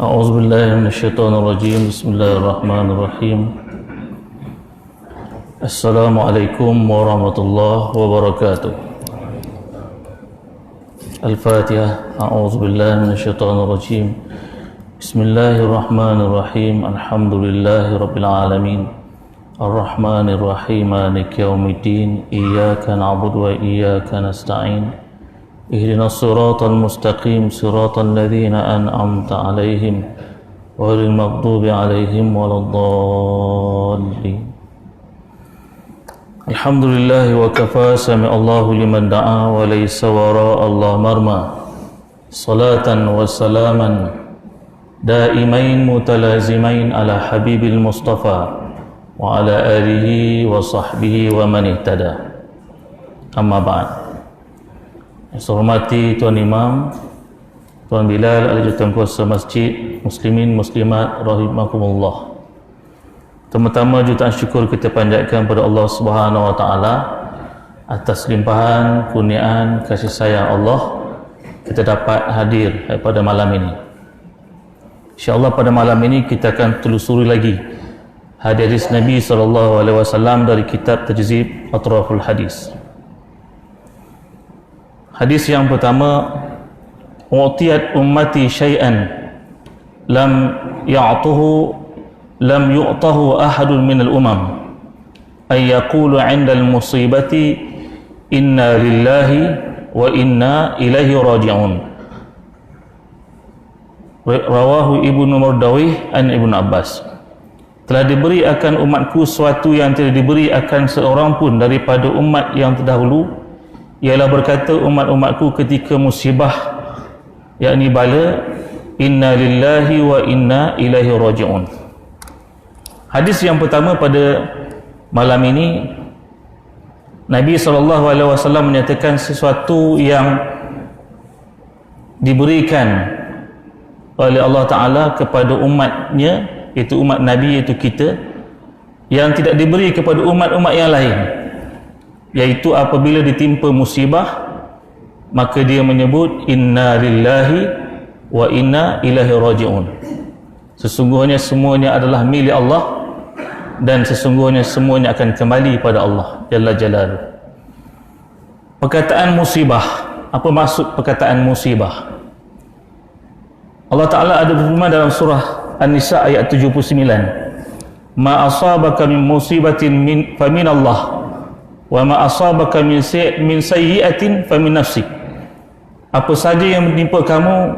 أعوذ بالله من الشيطان الرجيم. بسم الله الرحمن الرحيم. السلام عليكم ورحمة الله وبركاته. الفاتحة. أعوذ بالله من الشيطان الرجيم. بسم الله الرحمن الرحيم. الحمد لله رب العالمين الرحمن الرحيم مالك يوم الدين إياك نعبد وإياك نستعين اهدنا الصراط المستقيم صراط الذين أنعمت عليهم غير المغضوب عليهم ولا الضالين. الحمد لله وكفى سمع الله لمن دعا وليس وراء الله مرمى صلاة وسلاما دائمين متلازمين على حبيب المصطفى وعلى آله وصحبه ومن اهتدى. Amma ba'd. Saya hormati Tuan Imam, Tuan Bilal, ahli jurukuasa masjid, muslimin muslimat rahimakumullah. Pertama jutaan syukur kita panjatkan pada Allah Subhanahu wa taala atas limpahan kurniaan kasih sayang Allah kita dapat hadir pada malam ini. Insya-Allah pada malam ini kita akan telusuri lagi hadis Nabi SAW dari kitab Tajzib Atraful Hadis. Hadis yang pertama, "U'tiyat ummati syai'an lam yu'tahu ahadun minal umam ay yaqulu 'inda al-musibati inna lillahi wa inna ilaihi raji'un." Rawahu Ibnu Mardawih an Ibnu Abbas. Telah diberi akan umatku sesuatu yang tidak diberi akan seorang pun daripada umat yang terdahulu, ialah berkata umat-umatku ketika musibah, yakni bala, inna lillahi wa inna ilaihi raji'un. Hadis yang pertama pada malam ini, Nabi SAW menyatakan sesuatu yang diberikan oleh Allah Ta'ala kepada umatnya, iaitu umat Nabi, iaitu kita, yang tidak diberi kepada umat-umat yang lain, iaitu apabila ditimpa musibah maka dia menyebut inna lillahi wa inna ilaihi raji'un. Sesungguhnya semuanya adalah milik Allah dan sesungguhnya semuanya akan kembali pada Allah Jalla Jalaluh. Perkataan musibah, apa maksud perkataan musibah? Allah Ta'ala ada berfirman dalam surah An-Nisa ayat 79, ma asabaka min musibatin famin Allah wa ma asabaka min sayyi'atin famin nafsik. Apa saja yang menimpa kamu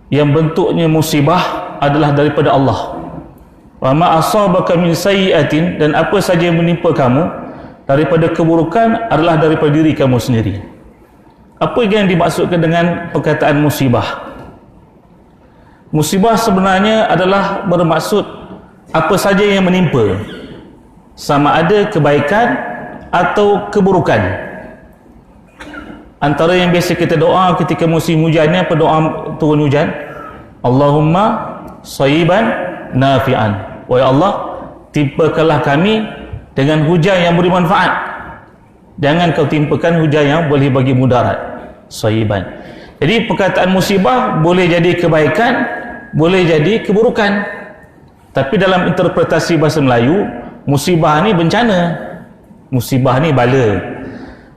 yang bentuknya musibah adalah daripada Allah. Wa ma asabaka min sayyi'atin, dan apa saja yang menimpa kamu daripada keburukan adalah daripada diri kamu sendiri. Apa yang dimaksudkan dengan perkataan musibah? Musibah sebenarnya adalah bermaksud apa saja yang menimpa, sama ada kebaikan atau keburukan. Antara yang biasa kita doa ketika musim hujan ni, apa doa turun hujan? Allahumma sayyiban nafi'an. Wahai Allah, timpakanlah kami dengan hujan yang beri manfaat. Jangan kau timpakan hujan yang boleh bagi mudarat. Sayyiban. Jadi perkataan musibah boleh jadi kebaikan, boleh jadi keburukan. Tapi dalam interpretasi bahasa Melayu, musibah ni bencana, musibah ni bala.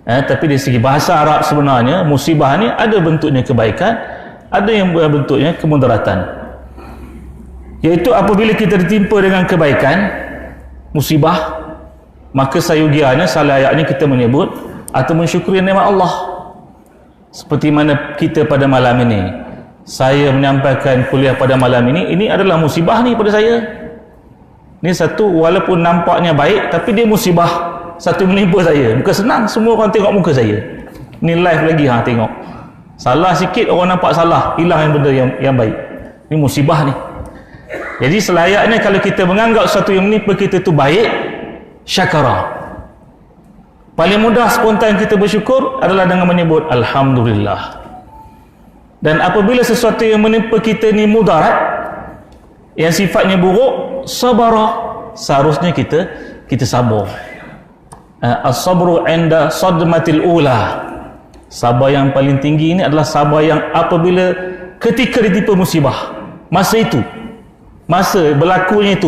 Tapi dari segi bahasa Arab sebenarnya musibah ni ada bentuknya kebaikan, ada yang bentuknya kemudaratan. Iaitu apabila kita ditimpa dengan kebaikan, musibah, maka sayugianya, salah ayatnya kita menyebut atau mensyukuri nikmat Allah. Seperti mana kita pada malam ini, saya menyampaikan kuliah pada malam ini adalah musibah ni pada saya. Ni satu, walaupun nampaknya baik, tapi dia musibah satu menimpa saya. Bukan senang semua orang tengok muka saya. Ni live lagi tengok. Salah sikit orang nampak salah, hilang yang benda yang baik. Ni musibah ni. Jadi selayaknya kalau kita menganggap sesuatu yang menimpa kita tu baik, syakara. Paling mudah spontan kita bersyukur adalah dengan menyebut alhamdulillah. Dan apabila sesuatu yang menimpa kita ni mudarat, yang sifatnya buruk, sabara, seharusnya kita sabar. As-sabru 'inda sadmatil ula. Sabar yang paling tinggi ini adalah sabar yang apabila ketika ditimpa musibah, masa berlakunya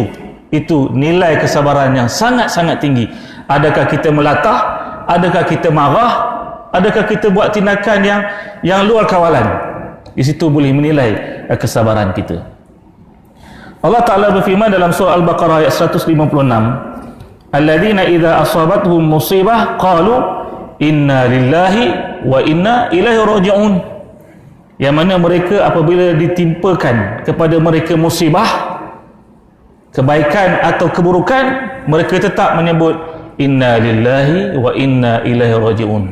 itu nilai kesabaran yang sangat-sangat tinggi. Adakah kita melatah, adakah kita marah, adakah kita buat tindakan yang luar kawalan. Di situ boleh menilai kesabaran kita. Allah Ta'ala berfirman dalam surah Al-Baqarah ayat 156, alladzina idza asabatuhum musibah qalu inna lillahi wa inna ilaihi raji'un. Yang mana mereka apabila ditimpakan kepada mereka musibah, kebaikan atau keburukan, mereka tetap menyebut inna lillahi wa inna ilaihi raji'un.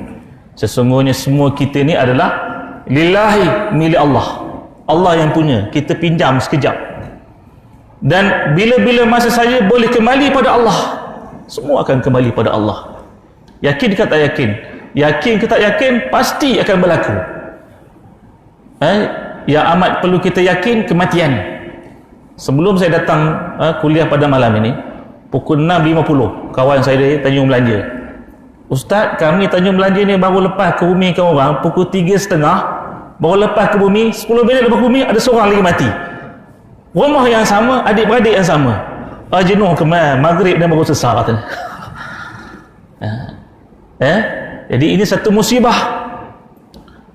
Sesungguhnya semua kita ni adalah lillahi, milik Allah. Allah yang punya, kita pinjam sekejap. Dan bila-bila masa saja boleh kembali pada Allah. Semua akan kembali pada Allah. Yakin ke tak yakin? Yakin ke tak yakin? Pasti akan berlaku. Yang amat perlu kita yakin, kematian. Sebelum saya datang kuliah pada malam ini, pukul 6.50, kawan saya dari Tanjung Belanja, Ustaz, kami Tanjung Belanja ni baru lepas ke bumi kan orang, pukul 3.30, baru lepas ke bumi, 10 minit lepas ke bumi, ada seorang lagi mati. Rumah yang sama, adik-beradik yang sama. Jenuh ke maghrib dan baru sesar katanya. Jadi ini satu musibah.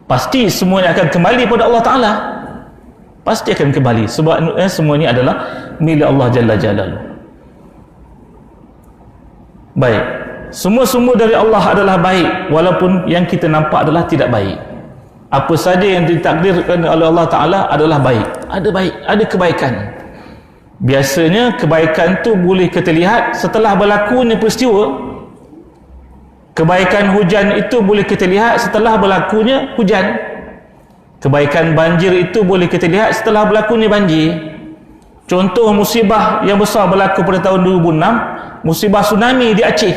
Pasti semuanya akan kembali pada Allah Ta'ala. Pasti akan kembali. Sebab semua ini adalah milik Allah Jalla Jalaluhu. Baik. Semua-semua dari Allah adalah baik, walaupun yang kita nampak adalah tidak baik. Apa saja yang ditakdirkan oleh Allah Ta'ala adalah baik. Ada kebaikan. Biasanya kebaikan tu boleh kita lihat setelah berlakunya peristiwa. Kebaikan hujan itu boleh kita lihat setelah berlakunya hujan. Kebaikan banjir itu boleh kita lihat setelah berlakunya banjir. Contoh musibah yang besar berlaku pada tahun 2006, musibah tsunami di Aceh.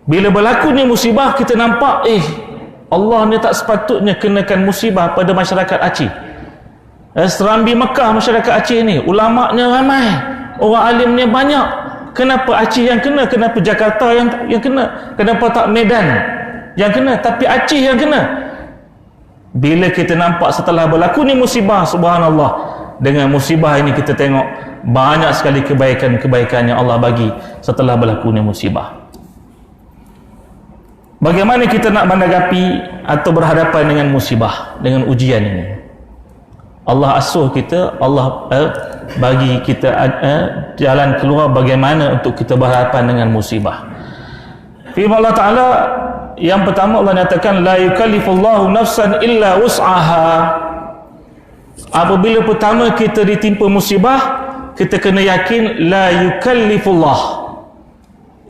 Bila berlakunya musibah, kita nampak Allah ni tak sepatutnya kenakan musibah pada masyarakat Aceh. Serambi Mekah masyarakat Aceh ni, ulama'nya ramai, orang alimnya banyak. Kenapa Aceh yang kena? Kenapa Jakarta yang kena? Kenapa tak Medan yang kena? Tapi Aceh yang kena. Bila kita nampak setelah berlaku ni musibah, subhanallah, dengan musibah ini kita tengok banyak sekali kebaikan-kebaikan yang Allah bagi setelah berlaku ni musibah. Bagaimana kita nak menanggapi atau berhadapan dengan musibah, dengan ujian ini? Allah asuh kita, Allah bagi kita jalan keluar bagaimana untuk kita berhadapan dengan musibah. Firman Allah Ta'ala yang pertama, Allah nyatakan la yukallifullahu nafsan illa wus'aha. Apabila pertama kita ditimpa musibah, kita kena yakin la yukallifullah.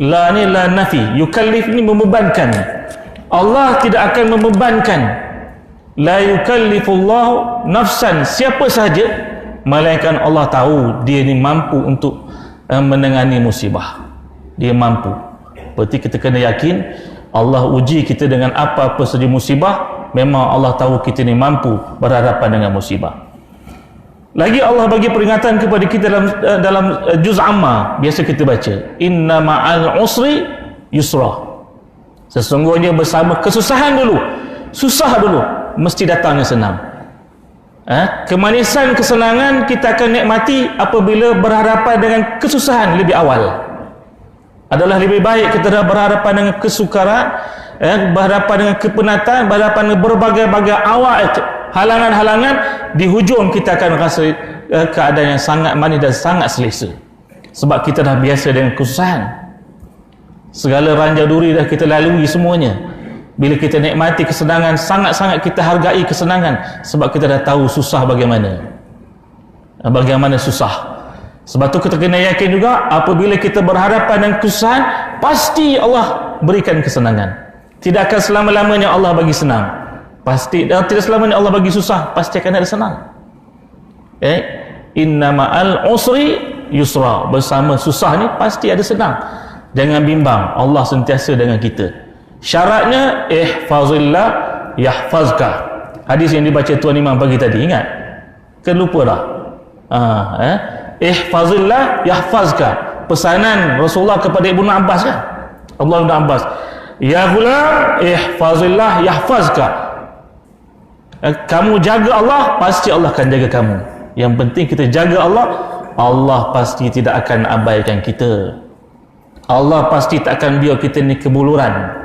La ni la nafi, yukallif ni membebankan. Allah tidak akan membebankan. La yukallifullahu nafsan, siapa sahaja, melainkan Allah tahu dia ni mampu untuk menangani musibah. Dia mampu. Berarti kita kena yakin Allah uji kita dengan apa-apa saja musibah, memang Allah tahu kita ni mampu berhadapan dengan musibah. Lagi Allah bagi peringatan kepada kita dalam juz amma, biasa kita baca, inna ma'al usri yusra. Sesungguhnya bersama kesusahan dulu, susah dulu, mesti datangnya senang. Kemanisan kesenangan kita akan nikmati apabila berhadapan dengan kesusahan lebih awal. Adalah lebih baik kita dah berhadapan dengan kesukaran, berhadapan dengan kepenatan, berhadapan dengan berbagai-bagai awal halangan-halangan, di hujung kita akan rasa keadaan yang sangat manis dan sangat selesa. Sebab kita dah biasa dengan kesusahan. Segala ranjau duri dah kita lalui semuanya. Bila kita nikmati kesenangan, sangat-sangat kita hargai kesenangan, sebab kita dah tahu susah bagaimana. Bagaimana susah. Sebab tu kita kena yakin juga, apabila kita berhadapan dengan kesusahan, pasti Allah berikan kesenangan. Tidak akan selama-lamanya Allah bagi senang. Pasti, dan tidak selamanya Allah bagi susah, pasti akan ada senang. Inna ma'al usri yusra. Bersama susah ni pasti ada senang. Jangan bimbang, Allah sentiasa dengan kita. Syaratnya ihfazillah yahfazka. Hadis yang dibaca Tuan Imam pagi tadi, ingat? Kan lupa dah? Ihfazillah yahfazka. Pesanan Rasulullah kepada Ibnu Abbas kan? Allah Ibnu Abbas, ya ghulam ihfazillah yahfazka. Kamu jaga Allah, pasti Allah akan jaga kamu. Yang penting kita jaga Allah, Allah pasti tidak akan abaikan kita. Allah pasti tak akan biar kita ni kebuluran.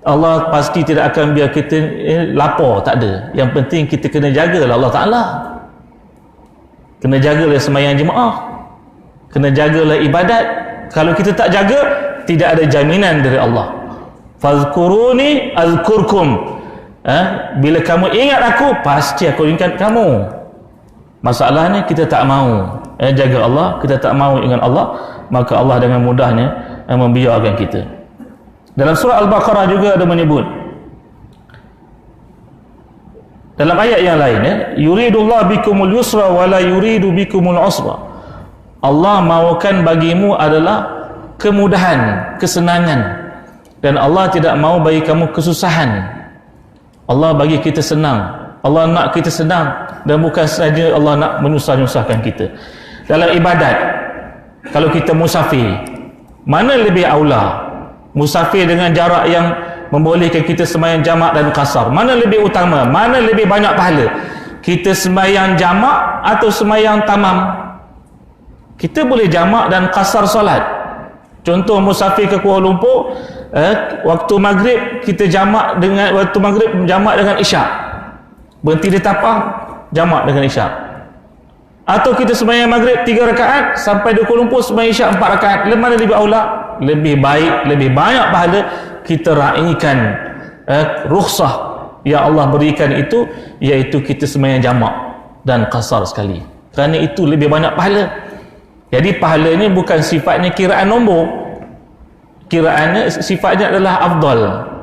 Allah pasti tidak akan biar kita lapar, tak ada. Yang penting kita kena jagalah Allah Ta'ala. Kena jagalah sembahyang jemaah, kena jagalah ibadat. Kalau kita tak jaga, tidak ada jaminan dari Allah. Fazkuruni azkurkum. Bila kamu ingat aku, pasti aku ingat kamu. Masalahnya kita tak mau jaga Allah, kita tak mau ingat Allah, maka Allah dengan mudahnya membiarkan kita. Dalam surah Al-Baqarah juga ada menyebut, dalam ayat yang lain, yuridullah bikumul yusra wa la yuridu bikumul usra. Allah mahukan bagimu adalah kemudahan, kesenangan, dan Allah tidak mahu bagi kamu kesusahan. Allah bagi kita senang, Allah nak kita senang, dan bukan saja Allah nak menyusah-nyusahkan kita. Dalam ibadat, kalau kita musafir, mana lebih aula? Musafir dengan jarak yang membolehkan kita sembahyang jamak dan qasar, mana lebih utama? Mana lebih banyak pahala? Kita sembahyang jamak atau sembahyang tamam? Kita boleh jamak dan qasar solat. Contoh musafir ke Kuala Lumpur, waktu maghrib kita jamak dengan waktu maghrib jamak dengan isyak. Berhenti di Tapah, jamak dengan isyak. Atau kita sembahyang maghrib 3 rakaat, sampai di Kuala Lumpur sembahyang isyak 4 rakaat. Mana lebih aula? Lebih baik, lebih banyak pahala kita raikan rukhsah yang Allah berikan itu, iaitu kita sembahyang jamak dan qasar sekali. Kerana itu lebih banyak pahala. Jadi pahala ni bukan sifatnya kiraan nombor. Kiraannya sifatnya adalah afdal.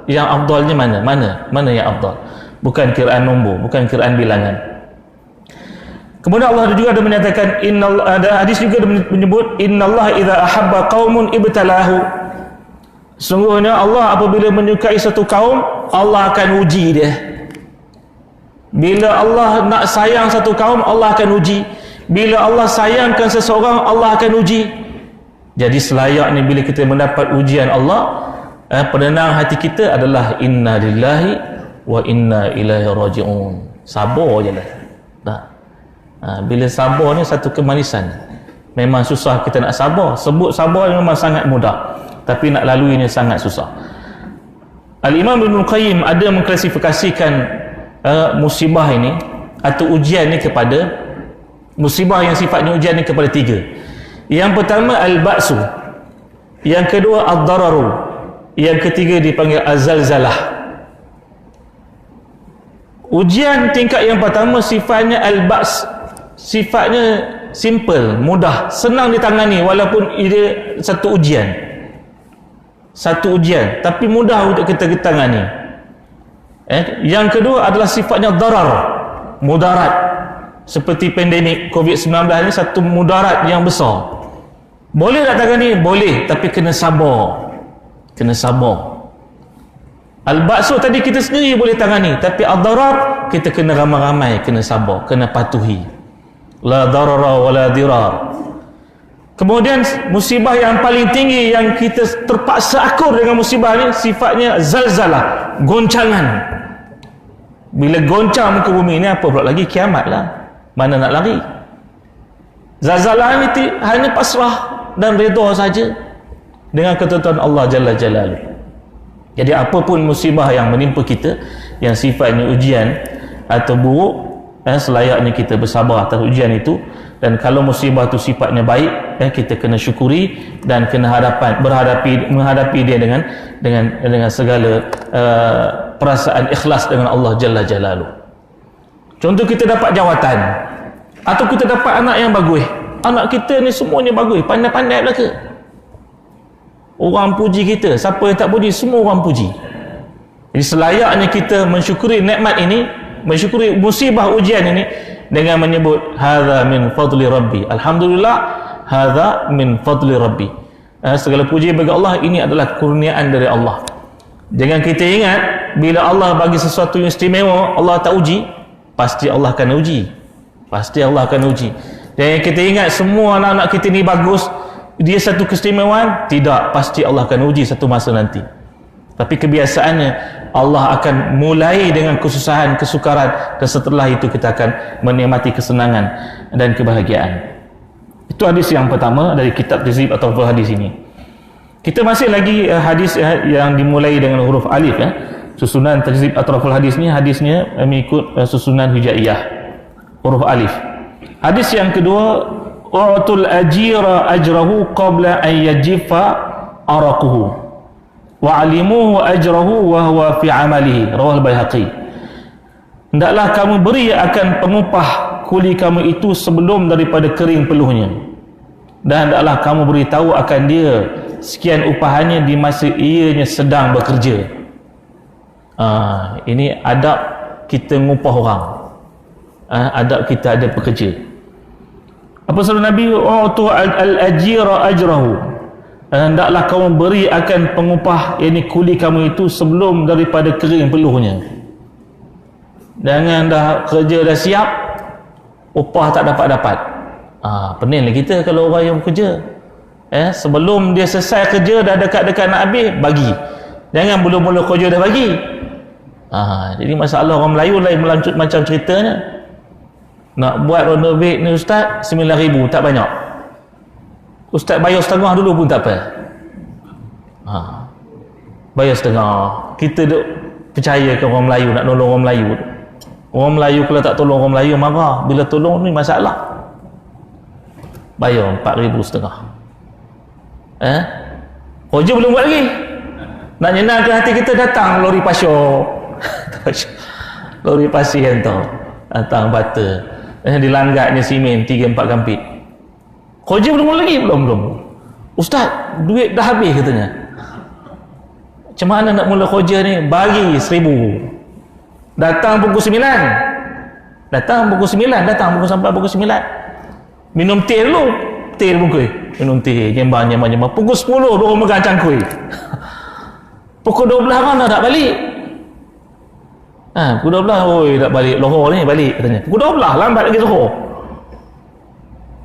Yang afdalnya mana? Mana yang afdal? Bukan kiraan nombor, bukan kiraan bilangan. Kemudian Allah juga ada menyatakan, ada hadis juga menyebut, innallaha idza ahabba qaumun ibtalahu. Sungguhnya Allah apabila menyukai satu kaum, Allah akan uji dia. Bila Allah nak sayang satu kaum, Allah akan uji. Bila Allah sayangkan seseorang, Allah akan uji. Jadi selayaknya bila kita mendapat ujian Allah, penenang hati kita adalah inna lillahi wa inna ilaihi raji'un. Sabar je lah. Bila sabar ni satu kemanisan. Memang susah kita nak sabar. Sebut sabar memang sangat mudah, tapi nak laluinya sangat susah. Al-Imam Ibn Qayyim ada mengklasifikasikan musibah ini atau ujian ni kepada, musibah yang sifatnya ujian ni kepada 3. Yang pertama al-ba'su, yang kedua ad-dararu, yang ketiga dipanggil az-zalzalah. Ujian tingkat yang pertama sifatnya al-ba's, sifatnya simple, mudah, senang ditangani, walaupun ia satu ujian, tapi mudah untuk kita tangani. Yang kedua adalah sifatnya darar, mudarat, seperti pandemik COVID-19 ni satu mudarat yang besar. Boleh tak tangani? Boleh, tapi kena sabar. Al-ba'su tadi kita sendiri boleh tangani, tapi ad-darar kita kena ramai-ramai, kena sabar, kena patuhi. La darara wa la dirar. Kemudian musibah yang paling tinggi yang kita terpaksa akur dengan musibah ni sifatnya zalzalah, goncangan. Bila goncang muka bumi ni, apa pula lagi? Kiamat lah. Mana nak lari? Zalzalah ni hanya pasrah dan redha saja dengan ketentuan Allah Jalla Jalaluh. Jadi apapun musibah yang menimpa kita yang sifatnya ujian atau buruk, selayaknya kita bersabar atas ujian itu. Dan kalau musibah itu sifatnya baik, kita kena syukuri dan kena menghadapi dia dengan segala perasaan ikhlas dengan Allah Jalla Jalaluh. Contoh, kita dapat jawatan atau kita dapat anak yang bagus. Anak kita ni semuanya bagus, pandai-pandai belaka. Orang puji kita, siapa yang tak puji, semua orang puji. Jadi selayaknya kita mensyukuri nikmat ini, mensyukuri musibah ujian ini dengan menyebut hadza min fadli rabbi. Alhamdulillah, hadza min fadli rabbi. Segala puji bagi Allah, ini adalah kurniaan dari Allah. Jangan kita ingat bila Allah bagi sesuatu yang istimewa, Allah tak uji, pasti Allah akan uji. Dan kita ingat semua anak-anak kita ni bagus, dia satu keistimewaan, tidak, pasti Allah akan uji satu masa nanti. Tapi kebiasaannya Allah akan mulai dengan kesusahan, kesukaran, dan setelah itu kita akan menikmati kesenangan dan kebahagiaan. Itu hadis yang pertama dari kitab Tazhib atau hadis ini. Kita masih lagi hadis yang dimulai dengan huruf alif ya. Susunan Tazhib atau hadis ni, hadisnya mengikut susunan hijaiyah huruf alif. Hadis yang kedua, u'tul ajira ajrahu qabla an yajifa araquhu wa alimuhu ajrahu wa huwa fi amalihi, rawah al-Baihaqi. Hendaklah kamu beri akan pengupah kuli kamu itu sebelum daripada kering peluhnya, dan hendaklah kamu beritahu akan dia sekian upahannya di masa ianya sedang bekerja. Ini adab kita ngupah orang, adab kita ada pekerja. Apa sabda Nabi? U'tu al-ajira ajrahu, hendaklah kamu beri akan pengupah, yakni kuli kamu itu sebelum daripada kering peluhnya. Jangan dah kerja dah siap, upah tak dapat-dapat. Pening lah kita kalau orang yang bekerja. Sebelum dia selesai kerja, dah dekat-dekat nak habis, bagi. Jangan mula-mula kerja dah bagi. Jadi masalah orang Melayu lain melanjut macam ceritanya. Nak buat renovate ni ustaz, 9,000 tak banyak. Ustaz bayar setengah dulu pun tak apa. Bayar setengah. Kita duk percaya ke orang Melayu nak tolong orang Melayu. Orang Melayu kalau tak tolong orang Melayu marah. Bila tolong ni masalah. Bayar 4,000 setengah. Kerja belum buat lagi. Nak nyenangkan hati kita, datang lori pasir. Lori pasir yang tu. Datang bata. Dilanggatnya simen 3-4 kampit. Kerja belum lagi? Belum. Ustaz, duit dah habis katanya. Macam mana nak mula kerja ni? Bagi 1,000. Datang pukul 9. Datang pukul sampai pukul 9. Minum teh dulu. Teh pukul. Minum teh, jembang. Pukul 10 baru megang cangkui. Pukul 12 mana tak balik? Pukul 12, oi tak balik. Lohor ni balik katanya. Pukul 12, lambat lagi Johor.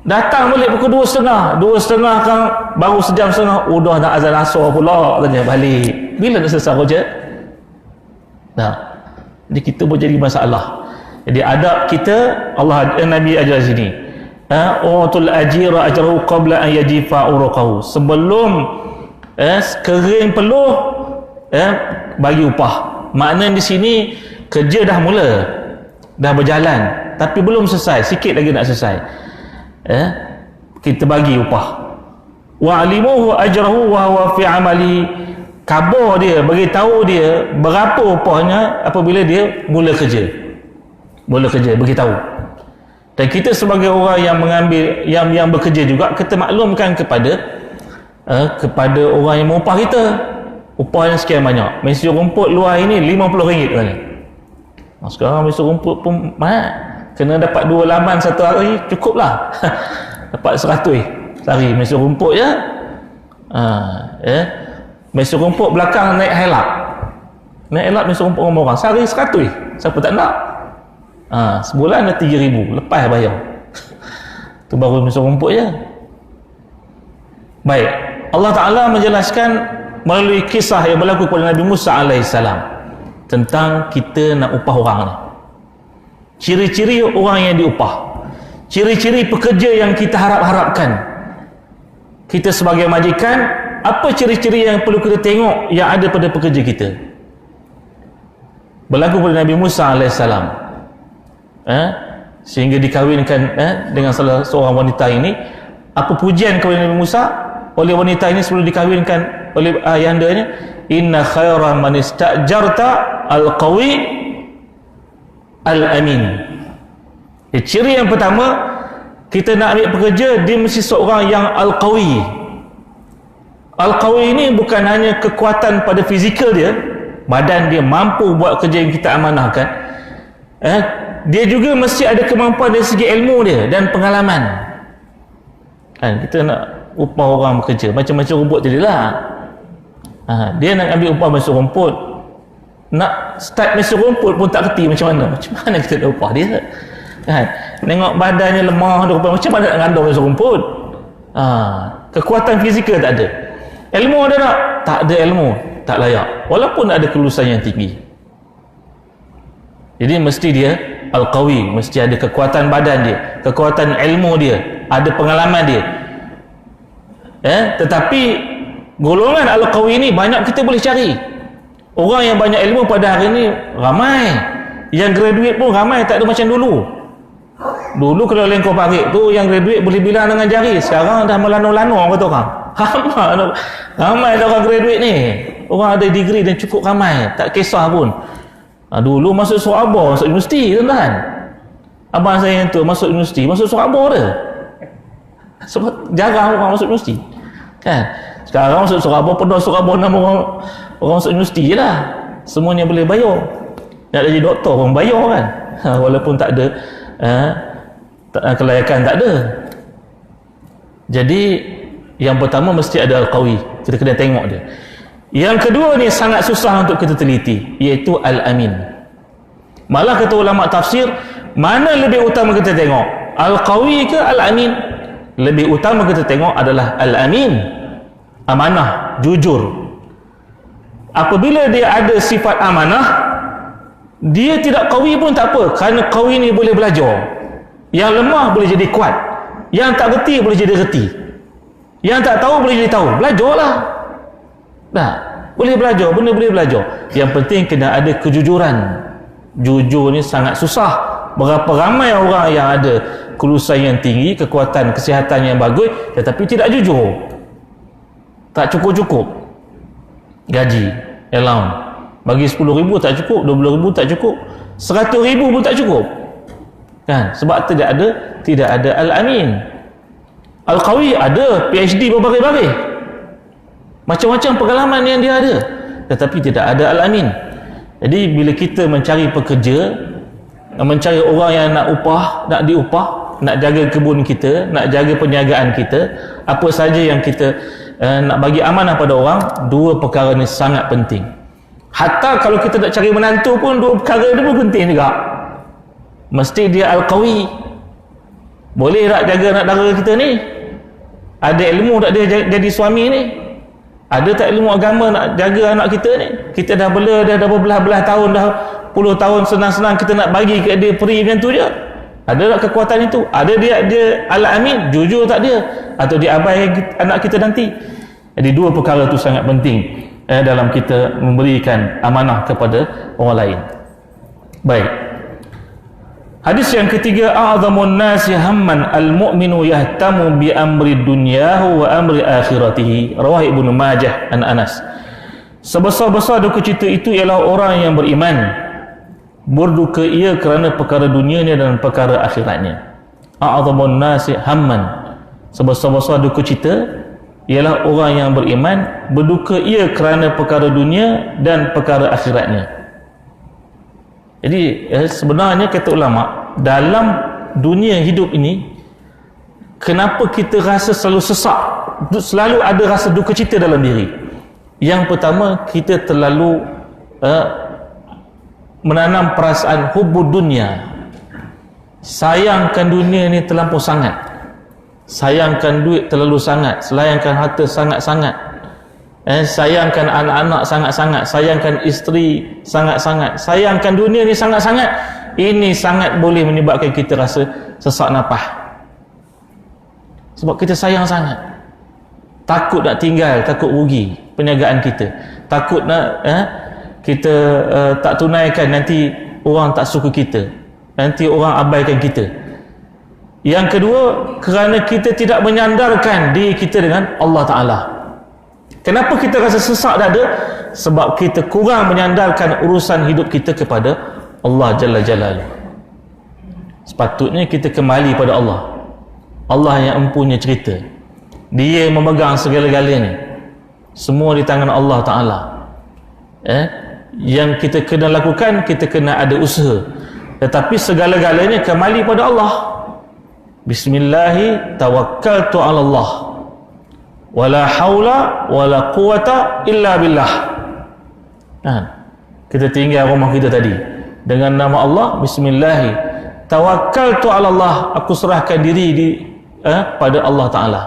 Datang balik pukul 2.30. 2.30 kan baru sejam setengah, udah nak azan asar pula katanya, balik. Bila nak selesai kerja? Jadi kita boleh jadi masalah. Jadi adab kita, Nabi ajar sini. U'tul ajira ajrahu qabla an yajifa urqahu. Sebelum kering peluh, bagi upah. Maknanya di sini kerja dah mula, dah berjalan, tapi belum selesai, sikit lagi nak selesai. Kita bagi upah. Wa alimuhu ajrahu wa huwa fi amali. Khabar dia, bagi tahu dia berapa upahnya apabila dia mula kerja, bagi tahu. Dan kita sebagai orang yang mengambil yang bekerja juga, kita maklumkan kepada orang yang mengupah kita, upahnya sekian banyak. Mesin rumput luar ini RM50 katanya. Sekarang mesin rumput pun mahal. Kena dapat 2 laman satu hari, cukup lah. Dapat 100 sehari mesin rumput je. Mesin rumput belakang naik highlight mesin rumput orang sehari 100. Siapa tak nak? Sebulan dah 3,000, lepas bayar. Tu baru mesin rumput je. Baik, Allah Ta'ala menjelaskan melalui kisah yang berlaku kepada Nabi Musa AS tentang kita nak upah orang ni. Ciri-ciri orang yang diupah, ciri-ciri pekerja yang kita harap-harapkan. Kita sebagai majikan, apa ciri-ciri yang perlu kita tengok yang ada pada pekerja kita? Berlaku pada Nabi Musa AS, sehingga dikahwinkan dengan salah seorang wanita ini. Apa pujian kepada Nabi Musa oleh wanita ini sebelum dikahwinkan oleh ayahandanya? Inna khaira man istajarta al-qawi al-amin. Ciri yang pertama, kita nak ambil pekerja, dia mesti seorang yang al-qawi. Al-qawi ini bukan hanya kekuatan pada fizikal dia, badan dia mampu buat kerja yang kita amanahkan, dia juga mesti ada kemampuan dari segi ilmu dia dan pengalaman. Kita nak upah orang bekerja macam-macam rumput tadi lah. Dia nak ambil upah mesin rumput, nak start mesin rumput pun tak kerti macam mana kita nak upah dia. Tengok badannya lemah, macam mana nak ngandung mesin rumput? Kekuatan fizikal tak ada. Ilmu ada tak? Tak ada ilmu, tak layak, walaupun ada kelulusan yang tinggi. Jadi mesti dia al-qawi, mesti ada kekuatan badan dia, kekuatan ilmu dia, ada pengalaman dia. Tetapi golongan al-qawi ni banyak kita boleh cari. Orang yang banyak ilmu pada hari ni ramai. Yang graduate pun ramai, tak ada macam dulu. Dulu kalau lengkau parit tu yang graduate boleh bilang dengan jari. Sekarang dah melano-lano orang kata orang. Ramai dah orang graduate ni. Orang ada degree dan cukup ramai, tak kisah pun. Dulu masuk Surabaya, masuk universiti tuan-tuan. Abang saya yang tu masuk universiti, masuk Surabaya dia. Sebab jarang orang masuk universiti. Kan? Sekarang masuk Surabaya, penuh Surabaya nama orang masuk universiti je lah. Semuanya boleh bayar. Nak jadi doktor pun bayar kan. Walaupun tak ada kelayakan, tak ada. Jadi yang pertama mesti ada al-qawi, kita kena tengok dia. Yang kedua ni sangat susah untuk kita teliti, iaitu al-amin. Malah kata ulama tafsir, mana lebih utama kita tengok, al-qawi ke al-amin? Lebih utama kita tengok adalah al-amin, amanah, jujur. Apabila dia ada sifat amanah, dia tidak qawi pun tak apa, kerana qawi ni boleh belajar. Yang lemah boleh jadi kuat, yang tak reti boleh jadi reti, yang tak tahu boleh jadi tahu. Belajarlah. Nah, boleh belajar, benda boleh belajar. Yang penting kena ada kejujuran. Jujur ni sangat susah. Berapa ramai orang yang ada kelulusan yang tinggi, kekuatan kesihatan yang bagus, tetapi tidak jujur. Tak cukup-cukup gaji, allowance. Bagi 10,000 tak cukup, 20,000 tak cukup, 100,000 pun tak cukup. Kan? Sebab tidak ada al-amin. Al-qawi ada PhD berbagai-bagai, macam-macam pengalaman yang dia ada, tetapi tidak ada al-amin. Jadi bila kita mencari pekerja, mencari orang yang nak diupah, nak jaga kebun kita, nak jaga perniagaan kita, apa saja yang kita nak bagi amanah pada orang, dua perkara ni sangat penting. Hatta kalau kita nak cari menantu pun, dua perkara ni pun penting juga. Mesti dia al-qawi. Boleh tak jaga anak dara kita ni? Ada ilmu tak dia jadi suami ni? Ada tak ilmu agama nak jaga anak kita ni? Kita dah bela dah berbelah-belah tahun, dah puluh tahun, senang-senang kita nak bagi ke dia peri macam tu je. Ada tak kekuatan itu? Ada dia al-amin, jujur tak dia? Atau dia abai anak kita nanti? Jadi dua perkara tu sangat penting dalam kita memberikan amanah kepada orang lain. Baik. Hadis yang ketiga, a'zamun nasi hamman al-mu'minu yahtamu bi amri dunyahu wa amri akhiratihi. Rawah Ibnu Majah an Anas. Sebesar-besar duka cita itu ialah orang yang beriman berduka ia kerana perkara dunianya dan perkara akhiratnya. A'zamun nasi hamman. Sebesar-besar duka cita ialah orang yang beriman berduka ia kerana perkara dunia dan perkara akhiratnya. Jadi sebenarnya kata ulama, dalam dunia hidup ini, kenapa kita rasa selalu sesak, selalu ada rasa duka cita dalam diri? Yang pertama, kita terlalu menanam perasaan hubbud dunia, sayangkan dunia ni terlampau sangat, sayangkan duit terlalu sangat, sayangkan harta sangat-sangat, sayangkan anak-anak sangat-sangat, sayangkan isteri sangat-sangat, sayangkan dunia ni sangat-sangat. Ini sangat boleh menyebabkan kita rasa sesak nafas, sebab kita sayang sangat, takut nak tinggal, takut rugi perniagaan kita, takut nak kita tak tunaikan, nanti orang tak suka kita, nanti orang abaikan kita. Yang kedua, kerana kita tidak menyandarkan diri kita dengan Allah Ta'ala. Kenapa kita rasa sesak dada? Sebab kita kurang menyandarkan urusan hidup kita kepada Allah Jalla Jalaluh. Sepatutnya kita kembali pada Allah. Allah yang empunya cerita. Dia memegang segala-galanya. Semua di tangan Allah Ta'ala. Yang kita kena lakukan, kita kena ada usaha. Tetapi segala-galanya kembali pada Allah. Bismillahi tawakkaltu ala Allah. Wala haula wala quwata illa billah. Kita tinggal rumah kita tadi dengan nama Allah, bismillahi tawakkaltu ala Allah, aku serahkan diri pada Allah Ta'ala.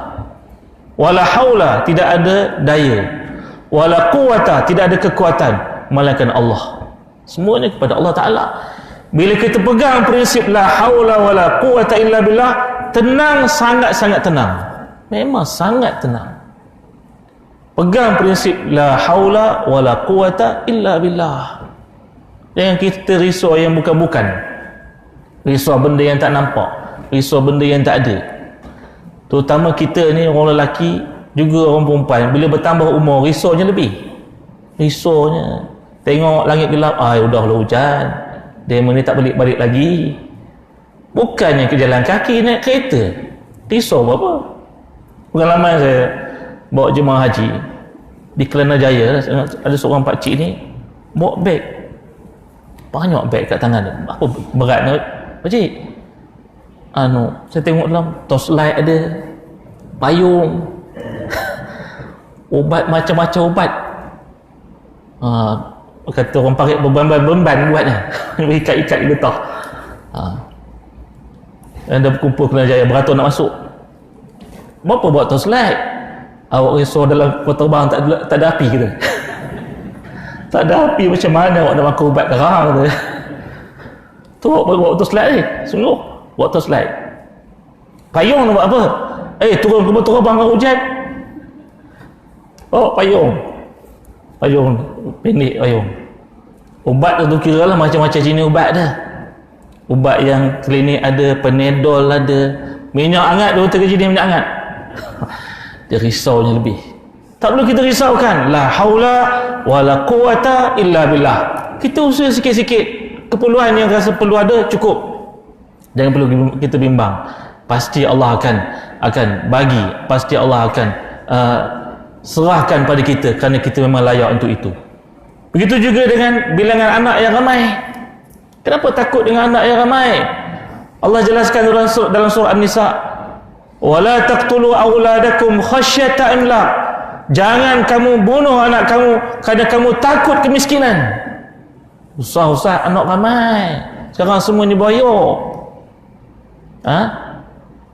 wala haula, tidak ada daya, wala quwata, tidak ada kekuatan melainkan Allah. Semuanya kepada Allah Ta'ala. Bila kita pegang prinsip la haula wala quwata illa billah, tenang, sangat-sangat tenang. Memang sangat tenang. Pegang prinsip la haula wala quwata illa billah. Jangan kita risau yang bukan-bukan. Risau benda yang tak nampak, risau benda yang tak ada. Terutama kita ni orang lelaki, juga orang perempuan, bila bertambah umur, risaunya lebih. Risaunya tengok langit gelap, udahlah hujan, demo ni tak balik-balik lagi. Bukannya ke jalan kaki, naik kereta, risau apa? Pengalaman saya bawa jemaah haji di Kelana Jaya, ada seorang pakcik ni bawa beg, banyak beg kat tangan dia. Apa berat ni pakcik? Saya tengok dalam torchlight ada, payung, ubat, macam-macam ubat. Kata orang parit berban-ban buatnya. Ikat-ikat di getah. Dan dah berkumpul Kelana Jaya, beratur nak masuk. Berapa buat torchlight? Awak risau dalam kapal terbang tak ada api kita. Tak ada api, macam mana awak nak makan ubat terang kita. Tu awak buat torchlight ni, sungguh buat torchlight. Payung nak buat apa? Turun kapal terbang dengan hujan. Payung pendek, payung. Ubat tu kira lah macam-macam jenis ubat dah. Ubat yang klinik ada, Panadol ada, minyak hangat, 2-3 jenis minyak hangat. Dia risaunya lebih. Tak perlu kita risaukan la haula wala quwata illa billah. Kita usaha sikit-sikit, keperluan yang rasa perlu ada cukup. Jangan perlu kita bimbang. Pasti Allah akan bagi, pasti Allah akan serahkan pada kita, kerana kita memang layak untuk itu. Begitu juga dengan bilangan anak yang ramai. Kenapa takut dengan anak yang ramai? Allah jelaskan dalam surah An-Nisa, wala taqtulu auladakum khasyata imlaq. Jangan kamu bunuh anak kamu kerana kamu takut kemiskinan. Usah-usah anak ramai. Sekarang semua ni bayar.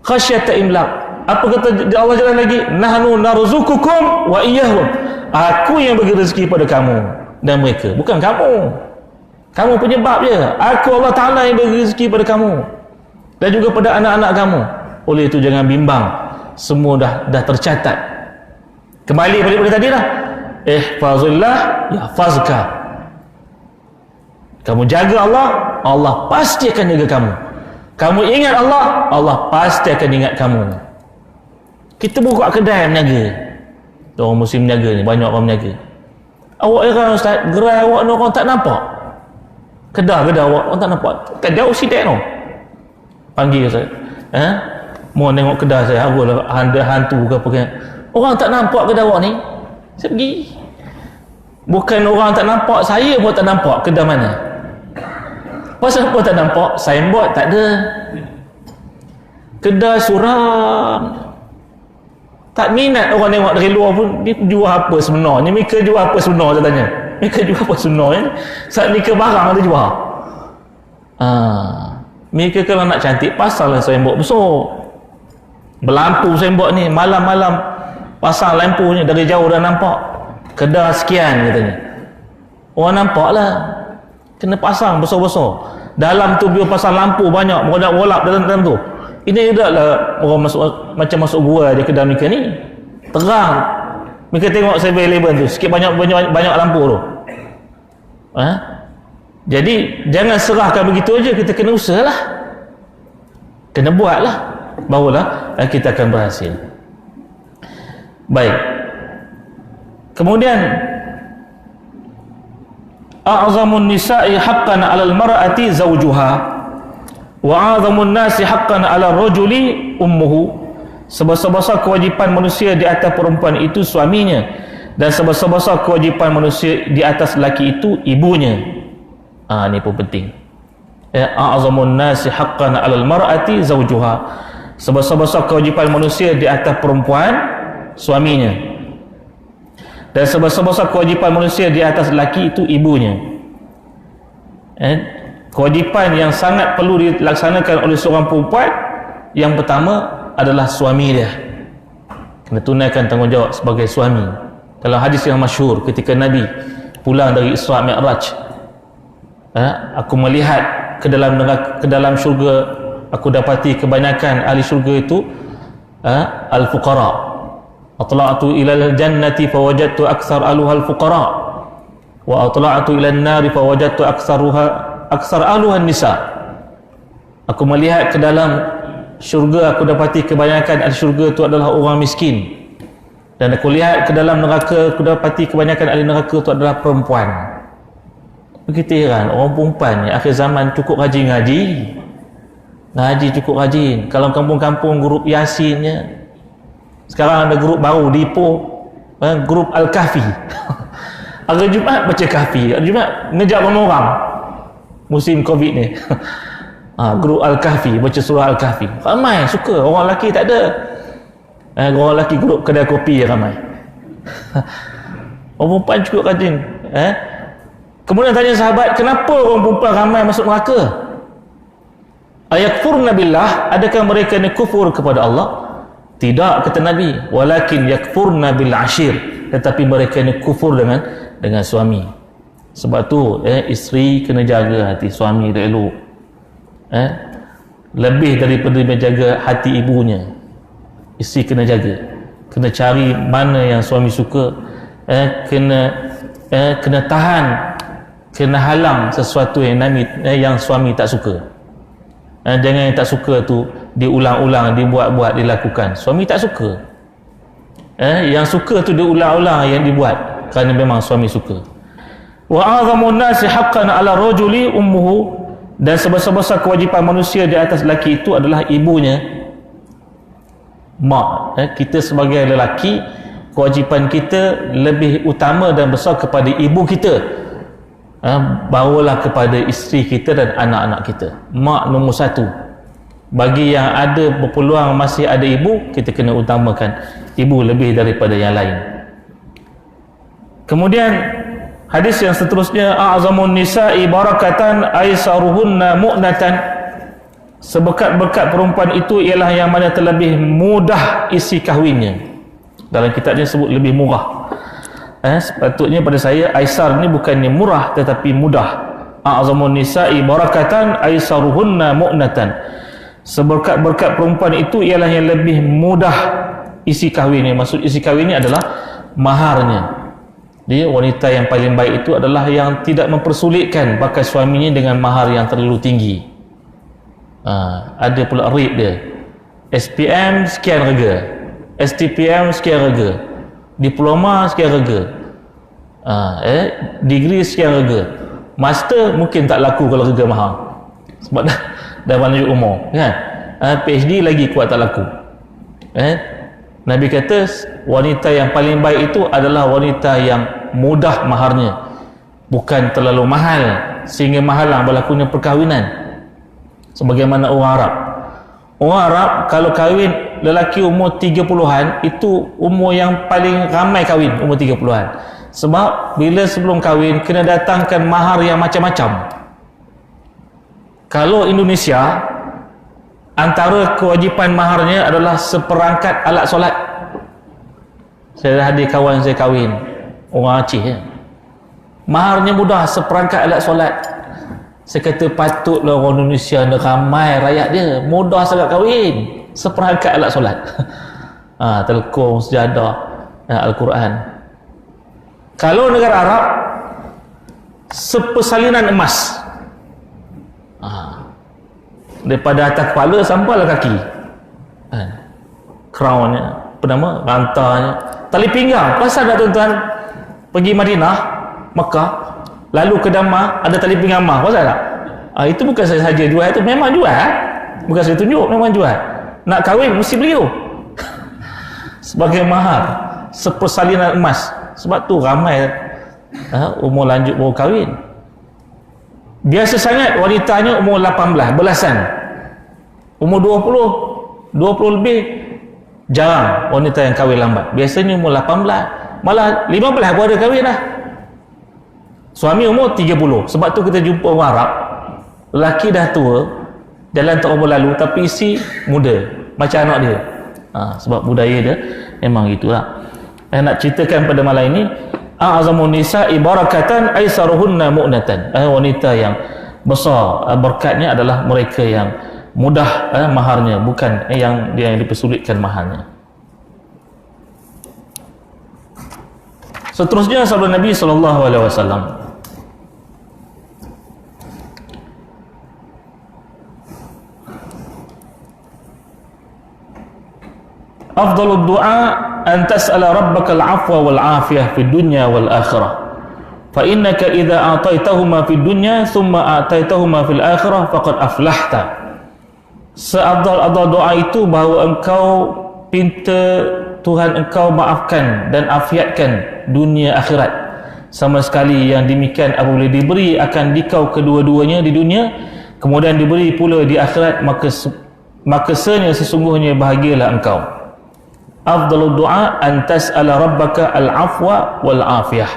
Khasyata imlaq. Apa kata Allah jelas lagi? Nahnu narzukukum wa iyyahum. Aku yang bagi rezeki pada kamu dan mereka, bukan kamu. Kamu penyebab je. Aku Allah Ta'ala yang bagi rezeki pada kamu dan juga pada anak-anak kamu. Oleh itu jangan bimbang. Semua dah tercatat. Kembali balik pada tadi lah. Ihfazillah yahfazka. Kamu jaga Allah, Allah pasti akan jaga kamu. Kamu ingat Allah, Allah pasti akan ingat kamu. Kita buka kedai meniaga. Orang muslim meniaga ni, banyak orang meniaga. Awak heran ustaz, gerai awak ni orang tak nampak. Kedai awak orang tak nampak. Tak jauh sidik no. Panggil saya. Mau tengok kedai saya, ada hantu ke apa kan. Orang tak nampak kedai awak ni. Saya pergi. Bukan orang tak nampak, saya pun tak nampak kedai mana. Pasal apa tak nampak? Signboard tak ada. Kedai suram. Tak minat orang tengok dari luar pun. Dia jual apa sebenarnya? Mereka jual apa sebenarnya, saya tanya. Mereka jual apa sebenarnya? Saat mereka barang ada jual. Mereka kalau nak cantik, pasang lah signboard besar. Berlampu signboard ni, malam-malam pasang lampu ni, dari jauh dah nampak. Kedai sekian katanya. Orang nampak lah. Kena pasang besar-besar. Dalam tu biar pasang lampu banyak, berolap-olap dalam tu. Ini tidaklah orang macam masuk gua dia kedai mereka ni. Terang. Mereka tengok 7-Eleven tu, sikit banyak lampu tu. Jadi jangan serahkan begitu aja, kita kena usahalah. Kena buatlah, barulah kita akan berhasil. Baik. Kemudian a'zamun nisa'i haqqan 'alal mar'ati zawjuha wa 'azamun nasi haqqan 'alal rajuli ummuhu. Sebesar-besar kewajipan manusia di atas perempuan itu suaminya, dan sebesar-besar kewajipan manusia di atas lelaki itu ibunya. Ni pun penting. A'zamun nasi haqqan 'alal mar'ati zawjuha. Sebesar-besar kewajipan manusia di atas perempuan suaminya, dan sebesar-besar kewajipan manusia di atas lelaki itu ibunya. Kewajipan yang sangat perlu dilaksanakan oleh seorang perempuan, yang pertama adalah suami dia. kena tunaikan tanggungjawab sebagai suami. Dalam hadis yang masyhur ketika Nabi pulang dari Isra Mi'raj, aku melihat ke dalam syurga, aku dapati kebanyakan ahli syurga itu al-fuqara. Atla'tu ilal jannati fawajadtu aktsar ahluha al-fuqara wa atla'tu ilan nari fawajadtu aktsar ahluha an-nisa. Aku melihat ke dalam syurga, aku dapati kebanyakan ahli syurga itu adalah orang miskin, dan aku lihat ke dalam neraka, aku dapati kebanyakan ahli neraka itu adalah perempuan. Begitu heran, orang perempuan ni akhir zaman cukup rajin ngaji cukup rajin. Kalau kampung-kampung grup Yasinnya, sekarang ada grup baru di Ipoh, grup Al-Kahfi. Hari Jumaat baca Kahfi, hari Jumaat ngejak ramai orang musim Covid ni. Grup Al-Kahfi, baca surah Al-Kahfi, ramai suka. Orang lelaki tak ada. Orang lelaki grup kedai kopi ramai. Orang perempuan cukup rajin. Kemudian tanya sahabat, kenapa orang perempuan ramai masuk neraka? Ayakfurna billah, adakah mereka ni kufur kepada Allah? Tidak, kata Nabi, walakin yakfurna bil ashir, tetapi mereka ni kufur dengan suami. Sebab tu isteri kena jaga hati suami dia elok, lebih daripada menjaga hati ibunya. Isteri kena jaga, kena cari mana yang suami suka, kena tahan, kena halang sesuatu yang suami tak suka. Jangan yang tak suka tu diulang-ulang, dibuat-buat, dilakukan. Suami tak suka. Yang suka tu diulang-ulang yang dibuat kerana memang suami suka. Wa a'zamun nasi haqqan 'ala rajuli ummuhu, dan sebesar-besar kewajipan manusia di atas lelaki itu adalah ibunya, mak. Kita sebagai lelaki, kewajipan kita lebih utama dan besar kepada ibu kita, barulah kepada isteri kita dan anak-anak kita. Mak nombor satu. Bagi yang ada berpeluang masih ada ibu, kita kena utamakan ibu lebih daripada yang lain. Kemudian hadis yang seterusnya, a'zamun nisa'i barakatan aisaruhunna mu'natan, seberkat-berkat perempuan itu ialah yang mana terlebih mudah isi kahwinnya. Dalam kitabnya sebut lebih murah. Sepatutnya pada saya aisar ni bukannya murah tetapi mudah. A'zamun nisa'i barakatan aisaruhunna mu'natan, seberkat-berkat perempuan itu ialah yang lebih mudah isi kahwinnya. Maksud isi kahwinnya adalah maharnya. Dia wanita yang paling baik itu adalah yang tidak mempersulitkan bakal suaminya dengan mahar yang terlalu tinggi. Ada pula rate dia, SPM sekian harga, STPM sekian harga, diploma sekian harga, degree sekian harga, master mungkin tak laku kalau harga mahal sebab dah lanjut umur kan. PhD lagi kuat tak laku. Nabi kata wanita yang paling baik itu adalah wanita yang mudah maharnya, bukan terlalu mahal sehingga menghalang berlakunya perkahwinan. Sebagaimana orang Arab. Orang Arab kalau kahwin lelaki umur 30-an, itu umur yang paling ramai kahwin, umur 30-an. Sebab bila sebelum kahwin kena datangkan mahar yang macam-macam. Kalau Indonesia, antara kewajipan maharnya adalah seperangkat alat solat. Saya dah ada kawan saya kahwin, orang Aceh ya. Maharnya mudah, seperangkat alat solat. Saya kata patutlah orang Indonesia ni ramai rakyat dia, mudah sangat kahwin, seperangkat alat solat. Telekong, sejadah, Al-Quran. Kalau negara Arab, sepersalinan emas, daripada atas kepala sampailah kaki, crownnya, apa nama, rantanya, tali pinggang. Pasal tak tuan-tuan pergi Madinah, Mekah, lalu ke Damar ada tali pinggang emas, pasal tak? Itu bukan saya saja jual, itu memang jual, bukan saya tunjuk, memang jual. Nak kahwin mesti beli tu sebagai mahar, sepersalinan emas. Sebab tu ramai umur lanjut baru kahwin. Biasa sangat wanitanya umur 18, belasan. Umur 20 lebih jarang wanita yang kahwin lambat. Biasanya umur 18, malah 15 pun ada kahwin dah. Suami umur 30. Sebab tu kita jumpa orang Arab, lelaki dah tua, jalan tak berlalu, tapi isi muda macam anak dia. Sebab budaya dia memang gitulah. Nak ceritakan pada malam ini, a'zamun nisa'i barakatan aisaruhunna mu'natan. Wanita yang besar berkatnya adalah mereka yang mudah maharnya, bukan yang dipersulitkan maharnya. Seterusnya sabda Nabi sallallahu alaihi wasallam, afdalud du'a an tas'ala rabbaka al-'afwa wal 'afiyah fid dunya wal akhirah. Fa innaka idza a'taitahuma fid dunya thumma a'taitahuma fil akhirah faqad aflahta. Seafdal doa itu bahawa engkau pinta Tuhan engkau maafkan dan afiatkan dunia akhirat. Sama sekali yang demikian apabila diberi akan dikau kedua-duanya di dunia, kemudian diberi pula di akhirat, maka sesungguhnya bahagialah engkau. Afdalud du'a an tas'ala rabbaka al-'afwa wal 'afiyah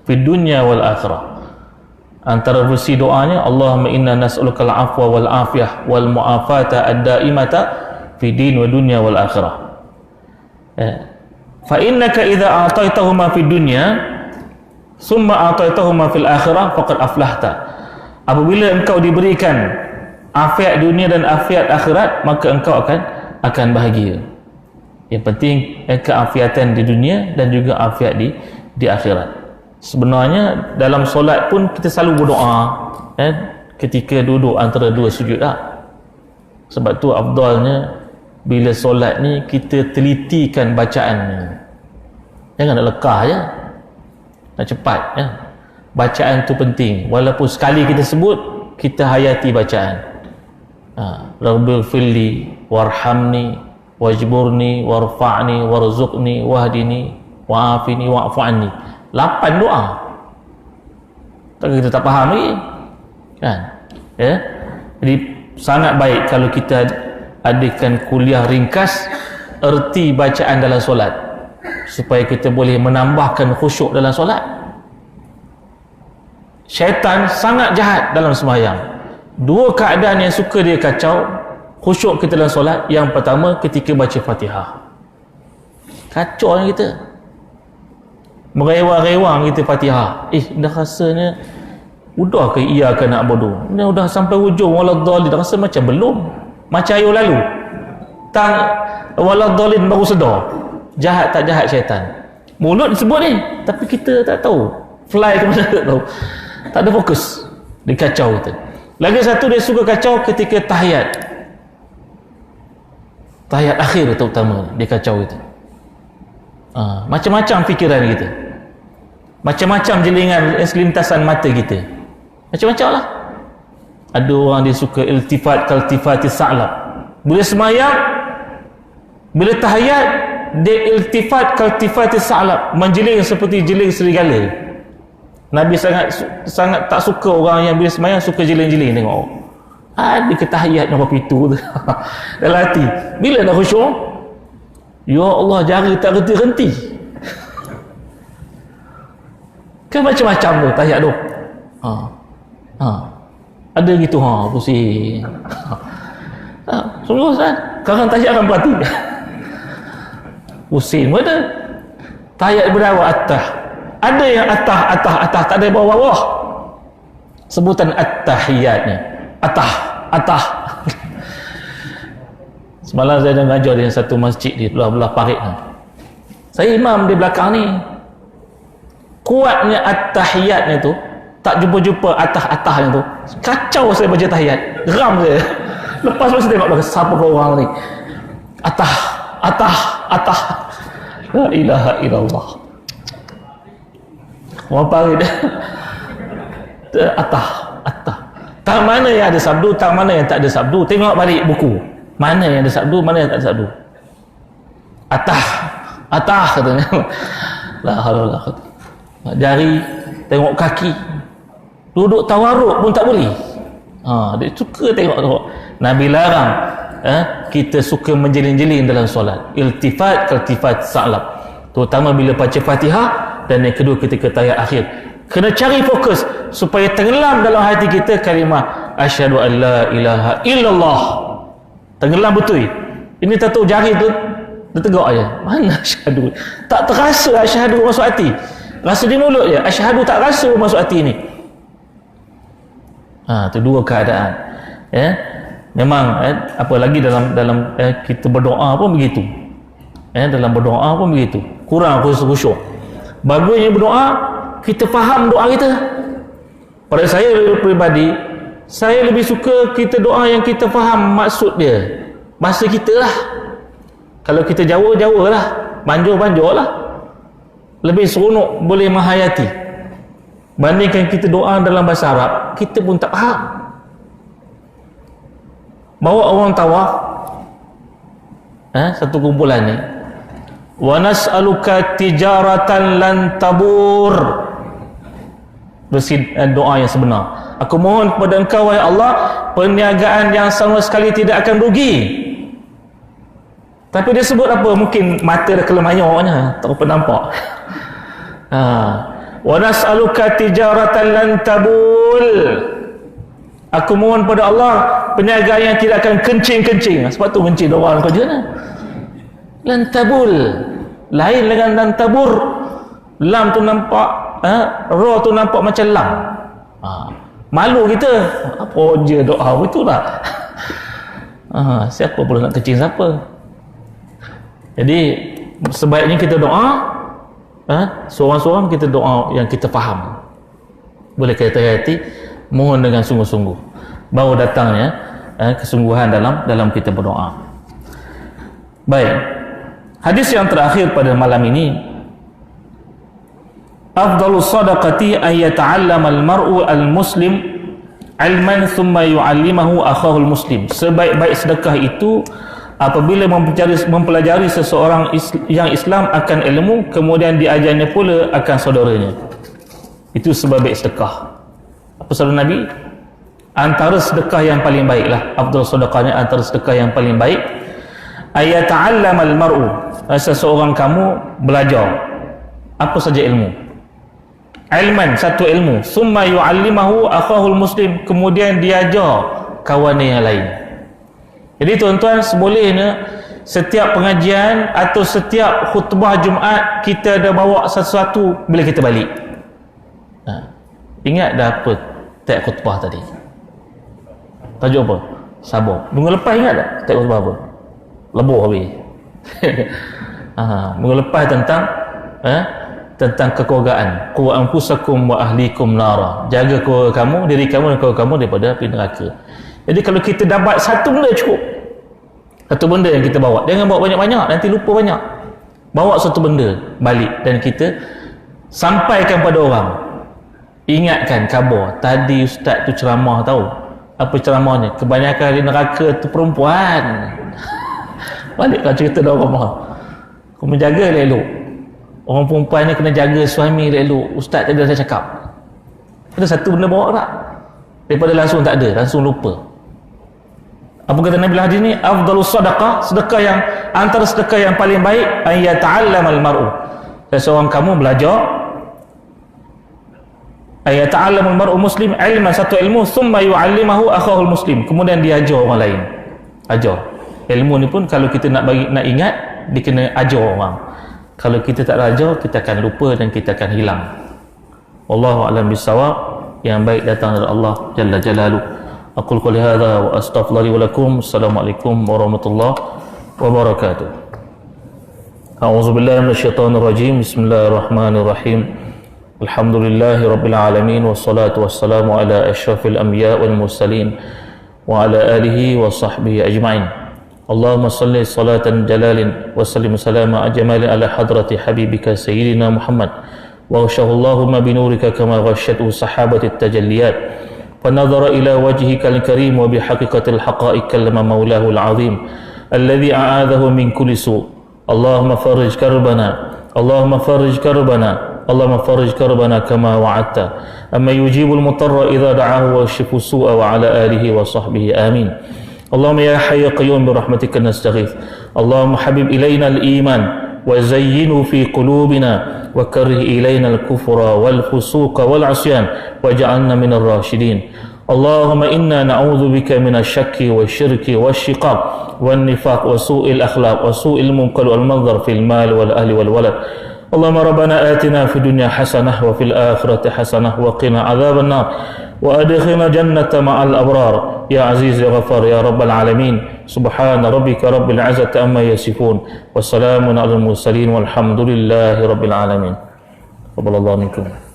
fid dunya wal akhirah. Antara versi doanya, Allahumma inna nas'aluka al-'afwa wal 'afiyah wal mu'afata ad-da'imata fid din wa dunya wal akhirah. Fa innaka idza a'taitahuma fid dunya summa a'taitahuma fil akhirah faqad aflahta. Apabila engkau diberikan afiat dunia dan afiat akhirat, maka engkau akan bahagia. Yang penting keafiatan di dunia dan juga afiat di akhirat. Sebenarnya dalam solat pun kita selalu berdoa ketika duduk antara dua sujud lah. Sebab tu afdalnya bila solat ni kita telitikan bacaan ni. Jangan nak lekah je, nak cepat ya. Bacaan tu penting. Walaupun sekali kita sebut, kita hayati bacaan. Rabbil firli warhamni wajburni warfa'ni warzuqni wahdini wa'afini wa'fu anni. 8 doa. Tak kita tak faham lagi kan ya. Jadi sangat baik kalau kita adakan kuliah ringkas erti bacaan dalam solat supaya kita boleh menambahkan khusyuk dalam solat. Syaitan sangat jahat dalam sembahyang. Dua keadaan yang suka dia kacau khusyuk kita dalam solat. Yang pertama ketika baca Fatihah, kacau kita, merewang-rewang kita Fatihah. Dah rasanya udah ke iya ke nak bodoh, dah sampai hujung waladhdallin, dah rasa macam belum, macam ayat lalu waladhdallin baru sedar. Jahat tak jahat syaitan. Mulut sebut ni tapi kita tak tahu fly ke mana, tak tahu, tak ada fokus, dia kacau kita. Lagi satu dia suka kacau ketika tahiyat akhir terutama, dia kacau kita. Macam-macam fikiran kita, macam-macam jelingan selintasan mata kita, macam-macam lah. Ada orang dia suka iltifat kaltifati sa'lab. Bila semayang, bila tahiyat, dia iltifat kaltifati sa'lab, menjeling seperti jeling serigala. Nabi sangat tak suka orang yang bila semayang suka jeling-jeling tengok. Ada ketahiyat yang apa itu tu dalam hati. Bila nak khusyuk, ya Allah, jari tak henti-henti. Kan macam-macam tu tahiyat tu. Ada gitu pusing. Sungguh kan? Sekarang tahiyat akan berhati. Pusing mana? Tahiyat berdawat atas. Ada yang atas, tak ada bawah-bawah. Sebutan at-tahiyat ni. Atah. Semalam saya dah mengajar di satu masjid di belah-belah parit. Saya imam di belakang ni. Kuatnya at-tahiyatnya tu, tak jumpa-jumpa atah-atahnya tu. Kacau saya baca tahiyat. Geram saya. Lepas tu saya tengok belakang, siapa kau orang ni? Atah. La ilaha illallah. Orang parit atah. Tak mana yang ada sabdu, tak mana yang tak ada sabdu. Tengok balik buku, mana yang ada sabdu, mana yang tak ada sabdu. Atah katanya. La haula. Jari, tengok kaki, duduk tawarruk pun tak boleh. Dia suka tengok. Nabi larang kita suka menjeling-jeling dalam solat. Iltifat kaltifat sa'lab, terutama bila baca Fatihah, dan yang kedua ketika tahiyat akhir. Kena cari fokus supaya tenggelam dalam hati kita kalimah asyhadu an la ilaha illallah. Tenggelam betul. Ini tak tahu jari tu dia tegak je. Mana asyhadu? Tak terasa asyhadu masuk hati. Rasa di mulut je. Asyhadu tak rasa masuk hati ni. Tu dua keadaan. Ya. Memang apa lagi dalam kita berdoa pun begitu. Dalam berdoa pun begitu. Kurang khusyuk. Bagusnya berdoa kita faham doa kita. Pada saya pribadi, saya lebih suka kita doa yang kita faham maksud dia. Bahasa kita lah. Kalau kita Jawa lah. Banjur lah. Lebih seronok, boleh menghayati. Bandingkan kita doa dalam bahasa Arab, kita pun tak faham. Bawa orang tawaf, satu kumpulan ni, wa nas'aluka tijaratan lan tabur. Doa yang sebenar. Aku mohon kepada engkau wahai Allah, perniagaan yang sama sekali tidak akan rugi. Tapi dia sebut apa? Mungkin mata dah kelemayaknya, tak apa nampak. Wa nas'aluka tijaratan lan tabul. Aku mohon pada Allah perniagaan yang tidak akan kencing-kencing. Sebab tu kencing doa kerja ni. Lan tabul. Lain dengan lan tabur. Lam tu nampak, ra tu nampak macam lam. Malu kita. Apa je doa betul tak? Siapa pula nak kencing siapa? Jadi sebaiknya kita doa, seorang-seorang kita doa yang kita faham. Boleh kita hati, mohon dengan sungguh-sungguh. Baru datangnya kesungguhan dalam kita berdoa. Baik. Hadis yang terakhir pada malam ini, afdalus sadaqati an yata'allama al-mar'u al-muslim ilman thumma yu'allimahu akhahu al-muslim. Sebaik-baik sedekah itu apabila mempelajari seseorang yang Islam akan ilmu, kemudian diajarnya pula akan saudaranya. Itu sebaik-baik sedekah. Apa sabda Nabi? Antara sedekah yang paling baiklah, afdal sedekahnya antara sedekah yang paling baik, ayata'allamal mar'u, seseorang kamu belajar apa saja ilmu, ilman, satu ilmu, summa yu'allimahu akhahul muslim, kemudian diajar kawannya yang lain. Jadi tuan-tuan, sebolehnya setiap pengajian atau setiap khutbah Jumaat kita ada bawa sesuatu bila kita balik. Ingat dah apa teks khutbah tadi? Tajuk apa? Sabar. Minggu lepas ingat tak teks khutbah apa? Lebuh habis. Minggu lepas tentang kekeluargaan. Qu anfusakum wa ahlikum nara. Jaga keluarga kamu, diri kamu dan keluarga kamu daripada api neraka. Jadi kalau kita dapat satu benda cukup. Satu benda yang kita bawa. Jangan bawa banyak-banyak, nanti lupa banyak. Bawa satu benda balik dan kita sampaikan pada orang. Ingatkan khabar, tadi ustaz tu ceramah tahu. Apa ceramahnya? Kebanyakan di neraka tu perempuan. Baliklah cerita dalam rumah. Kau menjaga elok. Orang perempuan ni kena jaga suami elok. Ustaz tadi dah saya cakap. Ada satu benda bawa tak? Daripada langsung tak ada, langsung lupa. Apa kata Nabi hadis ni? Afdalus sadaqah, sedekah yang antara sedekah yang paling baik, ayata'allamal mar'u. Seseorang kamu belajar, ayata'allamal mar'u muslim ilman, satu ilmu, thumma yu'allimahu akhahul muslim, kemudian dia ajar orang lain. Ajar. Ilmu ni pun kalau kita nak ingat, dia kena ajar orang. Kalau kita tak ajar, kita akan lupa dan kita akan hilang. Wallahu a'lam bissawab. Yang baik datang dari Allah Jalla Jalaluh. Aqul qouli hadza wa astaghfiru wa lakum. Assalamualaikum warahmatullahi wabarakatuh. A'udzu billahi minasyaitonir rajim. Bismillahirrahmanirrahim. Alhamdulillahi rabbil alamin, wassalatu wassalamu ala asyrafil anbiya wal mursalin wa ala alihi wa sahbihi ajma'in. Allahumma salli salatan jalalin wa sallim salama ajmalin ala hadrati habibika sayyidina Muhammad wa Allahumma binurika kama ghashatu sahabati at-tajalliyat fa nadhara ila wajhika al-karim wa bihaqiqatil haqa'iq kallama maulahu al-azim alladhi a'adahu min kulli su'. Allahumma farij karbana, Allahumma farij karbana, Allahumma farij karbana kama wa'adta amma yujibul mutarra idza da'ahu wa yashfu su'a wa ala alihi wa sahbihi amin. Allahumma ya hayy qayyum bi rahmatika nastaghith. Allahumma habib ilayna al-iman wa zayyinhu fi qulubina wa karrih ilayna al-kufra wal fusuqa wal 'isyan waj'alna minal rasyidin. اللهم إنا نعوذ بك من الشك والشرك والشقاق والنفاق وسوء الأخلاق وسوء المنكر والمنظر في المال والأهل والولد. اللهم ربنا آتنا في الدنيا حسنة وفي الآخرة حسنة وقنا عذاب النار وأدخلنا جنة مع الأبرار يا عزيز يا غفار يا رب العالمين. سبحان ربك رب العزة عما يصفون وسلام على المرسلين والحمد لله رب العالمين. تقبل الله منكم.